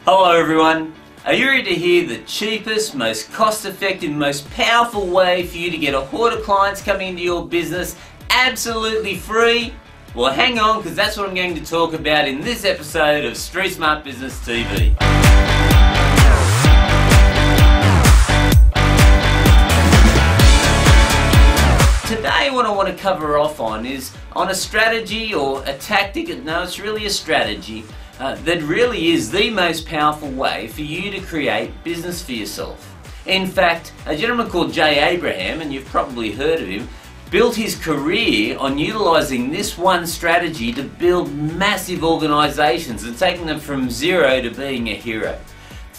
Hello everyone. Are you ready to hear the cheapest, most cost-effective, most powerful way for you to get a horde of clients coming into your business absolutely free? Well, hang on, because that's what I'm going to talk about in this episode of Streetsmart Business TV. Today what I want to cover off on is on a strategy or a tactic. No, it's really a strategy that really is the most powerful way for you to create business for yourself. In fact, a gentleman called Jay Abraham, and you've probably heard of him, built his career on utilising this one strategy to build massive organisations and taking them from zero to being a hero.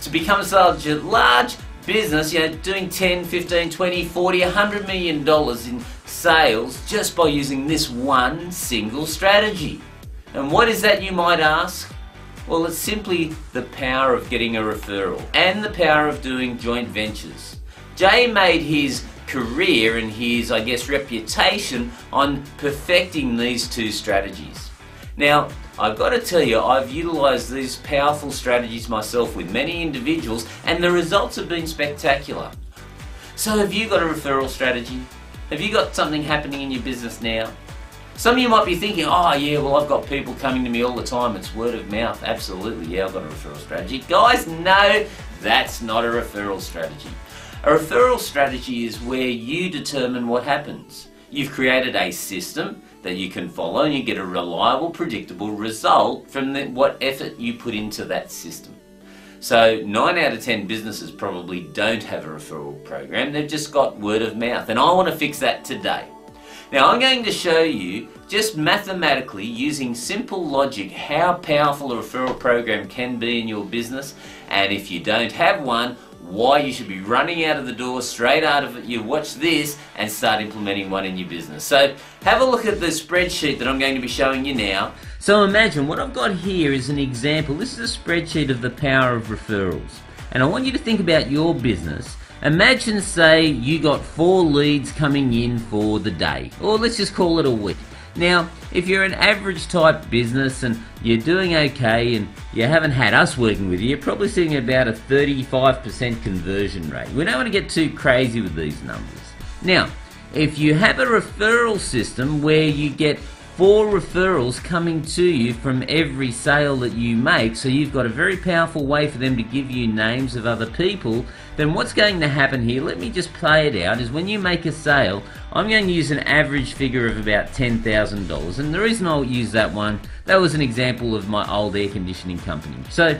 To become such a large business, doing 10, 15, 20, 40, $100 million in sales just by using this one single strategy. And what is that, you might ask? Well, it's simply the power of getting a referral and the power of doing joint ventures. Jay made his career and his, reputation on perfecting these two strategies. Now, I've got to tell you, I've utilised these powerful strategies myself with many individuals and the results have been spectacular. So have you got a referral strategy? Have you got something happening in your business now? Some of you might be thinking, oh yeah, well I've got people coming to me all the time, it's word of mouth. Absolutely, yeah, I've got a referral strategy. Guys, no, that's not a referral strategy. A referral strategy is where you determine what happens. You've created a system that you can follow and you get a reliable, predictable result from what effort you put into that system. So 9 out of 10 businesses probably don't have a referral program, they've just got word of mouth, and I want to fix that today. Now I'm going to show you, just mathematically, using simple logic, how powerful a referral program can be in your business, and if you don't have one, why you should be running out of the door straight out of it. You watch this and start implementing one in your business. So have a look at the spreadsheet that I'm going to be showing you now. So imagine what I've got here is an example. This is a spreadsheet of the power of referrals, and I want you to think about your business. Imagine, say, you got 4 leads coming in for the day, or let's just call it a week. Now, if you're an average type business and you're doing okay and you haven't had us working with you, you're probably sitting at about a 35% conversion rate. We don't want to get too crazy with these numbers. Now, if you have a referral system where you get 4 referrals coming to you from every sale that you make, so you've got a very powerful way for them to give you names of other people, then what's going to happen here, let me just play it out, is when you make a sale, I'm going to use an average figure of about $10,000, and the reason I'll use that one, that was an example of my old air conditioning company. So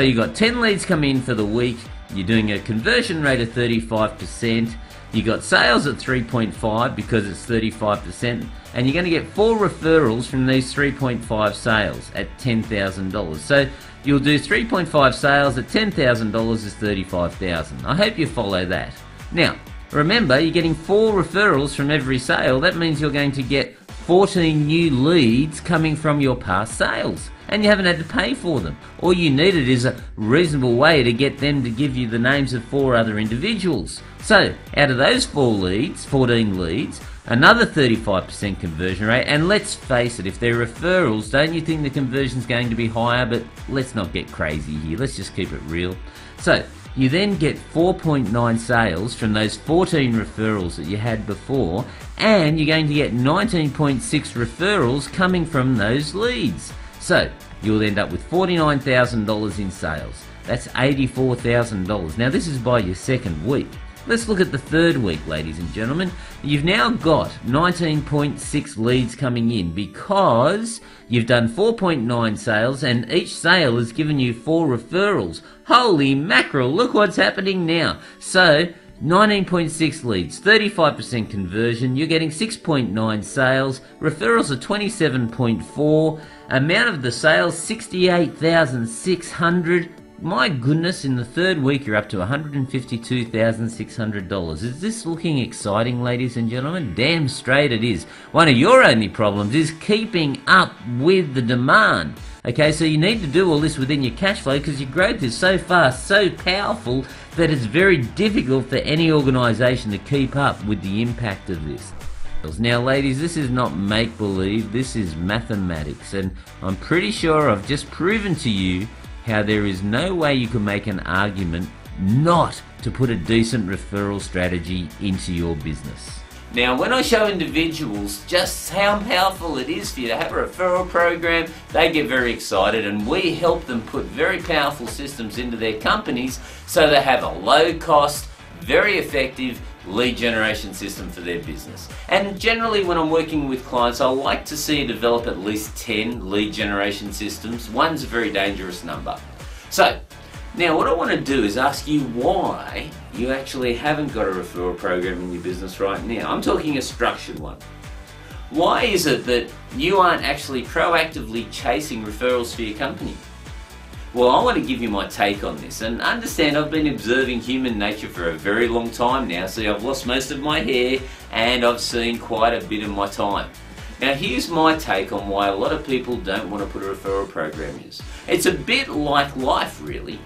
you got 10 leads come in for the week, you're doing a conversion rate of 35%, you got sales at 3.5 because it's 35%, and you're going to get 4 referrals from these 3.5 sales at $10,000. So you'll do 3.5 sales at $10,000 is $35,000. I hope you follow that. Now, remember, you're getting 4 referrals from every sale. That means you're going to get 14 new leads coming from your past sales, and you haven't had to pay for them. All you needed is a reasonable way to get them to give you the names of 4 other individuals. So, out of those 14 leads, another 35% conversion rate, and let's face it, if they're referrals, don't you think the conversion's going to be higher? But let's not get crazy here, let's just keep it real. So, you then get 4.9 sales from those 14 referrals that you had before, and you're going to get 19.6 referrals coming from those leads. So, you'll end up with $49,000 in sales. That's $84,000. Now this is by your second week. Let's look at the third week, ladies and gentlemen. You've now got 19.6 leads coming in because you've done 4.9 sales and each sale has given you 4 referrals. Holy mackerel, look what's happening now. So, 19.6 leads, 35% conversion, you're getting 6.9 sales, referrals are 27.4, amount of the sales 68,600. My goodness, in the third week you're up to $152,600. Is this looking exciting, ladies and gentlemen? Damn straight it is. One of your only problems is keeping up with the demand. Okay, so you need to do all this within your cash flow because your growth is so fast, so powerful, that it's very difficult for any organisation to keep up with the impact of this. Now ladies, this is not make-believe, this is mathematics, and I'm pretty sure I've just proven to you how there is no way you can make an argument not to put a decent referral strategy into your business. Now, when I show individuals just how powerful it is for you to have a referral program, they get very excited, and we help them put very powerful systems into their companies so they have a low cost, very effective lead generation system for their business. And generally when I'm working with clients, I like to see you develop at least 10 lead generation systems. One's a very dangerous number. So now what I want to do is ask you why you actually haven't got a referral program in your business right now. I'm talking a structured one. Why is it that you aren't actually proactively chasing referrals for your company? Well, I want to give you my take on this, and understand I've been observing human nature for a very long time now. See, I've lost most of my hair and I've seen quite a bit of my time. Now here's my take on why a lot of people don't want to put a referral program in. It's a bit like life, really.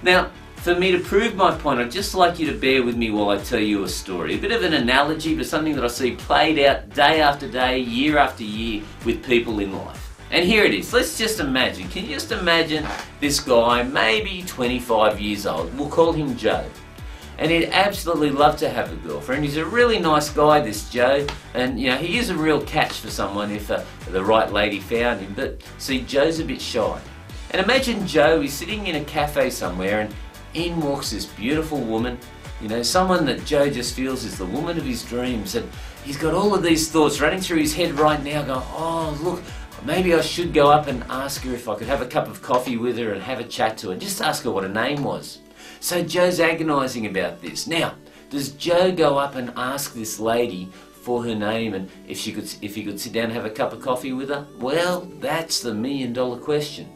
Now, for me to prove my point, I'd just like you to bear with me while I tell you a story. A bit of an analogy, but something that I see played out day after day, year after year with people in life. And here it is. Let's just imagine. Can you just imagine this guy, maybe 25 years old? We'll call him Joe. And he'd absolutely love to have a girlfriend. He's a really nice guy, this Joe. And you know, he is a real catch for someone if the right lady found him. But see, Joe's a bit shy. And imagine Joe is sitting in a cafe somewhere, and in walks this beautiful woman. You know, someone that Joe just feels is the woman of his dreams. And he's got all of these thoughts running through his head right now going, oh, look, maybe I should go up and ask her if I could have a cup of coffee with her and have a chat to her. Just ask her what her name was. So Joe's agonising about this. Now, does Joe go up and ask this lady for her name and if he could sit down and have a cup of coffee with her? Well, that's the million-dollar question.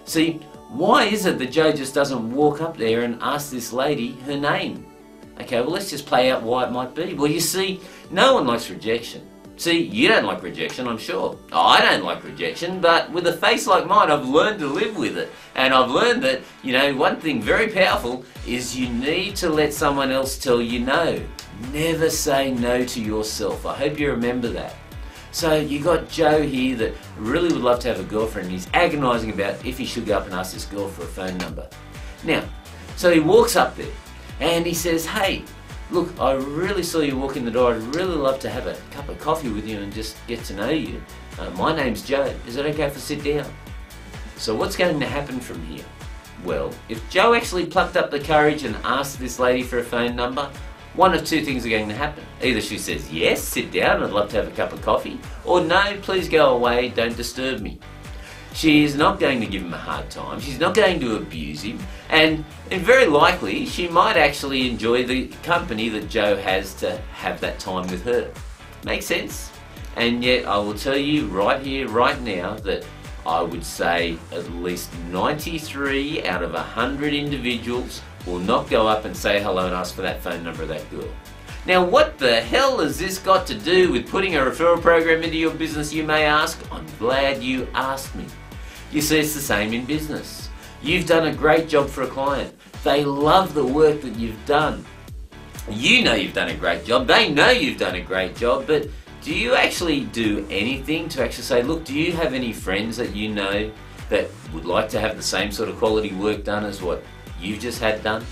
See, why is it that Joe just doesn't walk up there and ask this lady her name? Okay, well, let's just play out why it might be. Well, you see, no one likes rejection. See, you don't like rejection, I'm sure. I don't like rejection, but with a face like mine, I've learned to live with it. And I've learned that, you know, one thing very powerful is you need to let someone else tell you no. Never say no to yourself. I hope you remember that. So you got Joe here that really would love to have a girlfriend. He's agonising about if he should go up and ask this girl for a phone number. Now, so he walks up there and he says, hey, look, I really saw you walk in the door. I'd really love to have a cup of coffee with you and just get to know you. My name's Joe. Is it okay if I sit down? So what's going to happen from here? Well, if Joe actually plucked up the courage and asked this lady for a phone number, one of two things are going to happen. Either she says, yes, sit down, I'd love to have a cup of coffee, or no, please go away, don't disturb me. She is not going to give him a hard time, she's not going to abuse him, and very likely she might actually enjoy the company that Joe has to have that time with her. Makes sense? And yet I will tell you right here, right now, that I would say at least 93 out of 100 individuals will not go up and say hello and ask for that phone number of that girl. Now, what the hell has this got to do with putting a referral program into your business, you may ask? I'm glad you asked me. You see, it's the same in business. You've done a great job for a client. They love the work that you've done. You know you've done a great job. They know you've done a great job, but do you actually do anything to actually say, look, do you have any friends that you know that would like to have the same sort of quality work done as what you've just had done?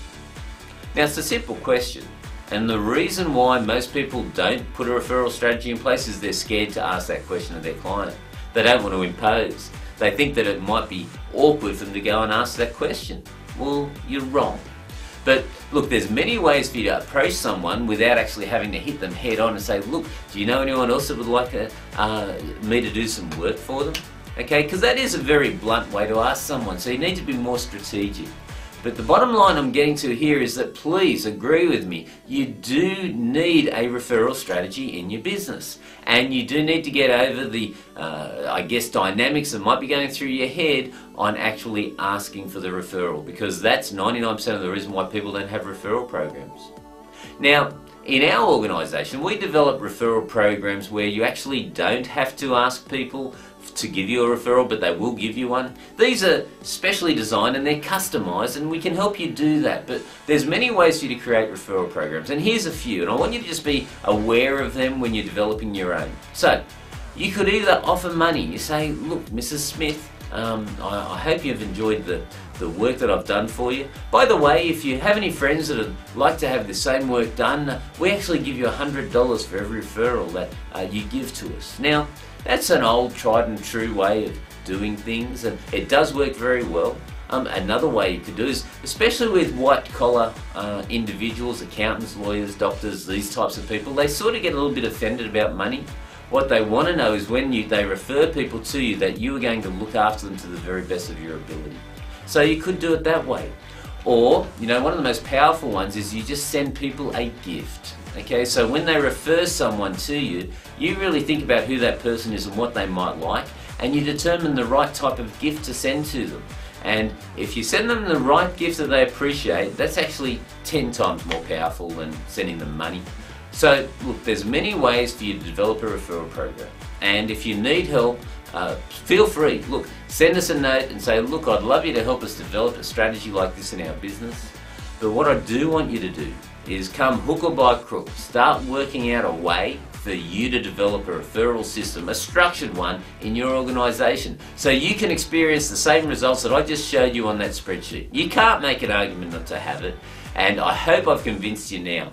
Now, it's a simple question. And the reason why most people don't put a referral strategy in place is they're scared to ask that question of their client. They don't want to impose. They think that it might be awkward for them to go and ask that question. Well, you're wrong. But look, there's many ways for you to approach someone without actually having to hit them head on and say, look, do you know anyone else that would like me to do some work for them? Okay, because that is a very blunt way to ask someone, so you need to be more strategic. But the bottom line I'm getting to here is that please agree with me, you do need a referral strategy in your business. And you do need to get over the, I guess, dynamics that might be going through your head on actually asking for the referral, because that's 99% of the reason why people don't have referral programs. Now, in our organisation, we develop referral programs where you actually don't have to ask people to give you a referral, but they will give you one. These are specially designed and they're customised, and we can help you do that. But there's many ways for you to create referral programs, and here's a few, and I want you to just be aware of them when you're developing your own. So, you could either offer money. You say, look, Mrs. Smith, I hope you've enjoyed the work that I've done for you. By the way, if you have any friends that would like to have the same work done, we actually give you $100 for every referral that you give to us. Now, that's an old tried and true way of doing things, and it does work very well. Another way you could do is, especially with white collar individuals, accountants, lawyers, doctors, these types of people, they sort of get a little bit offended about money. What they want to know is when they refer people to you, that you are going to look after them to the very best of your ability. So you could do it that way. Or, one of the most powerful ones is you just send people a gift. Okay, so when they refer someone to you, you really think about who that person is and what they might like, and you determine the right type of gift to send to them. And if you send them the right gift that they appreciate, that's actually 10 times more powerful than sending them money. So look, there's many ways for you to develop a referral program. And if you need help, feel free. Look, send us a note and say, look, I'd love you to help us develop a strategy like this in our business. But what I do want you to do is come hook or by crook, start working out a way for you to develop a referral system, a structured one in your organisation, so you can experience the same results that I just showed you on that spreadsheet. You can't make an argument not to have it, and I hope I've convinced you now.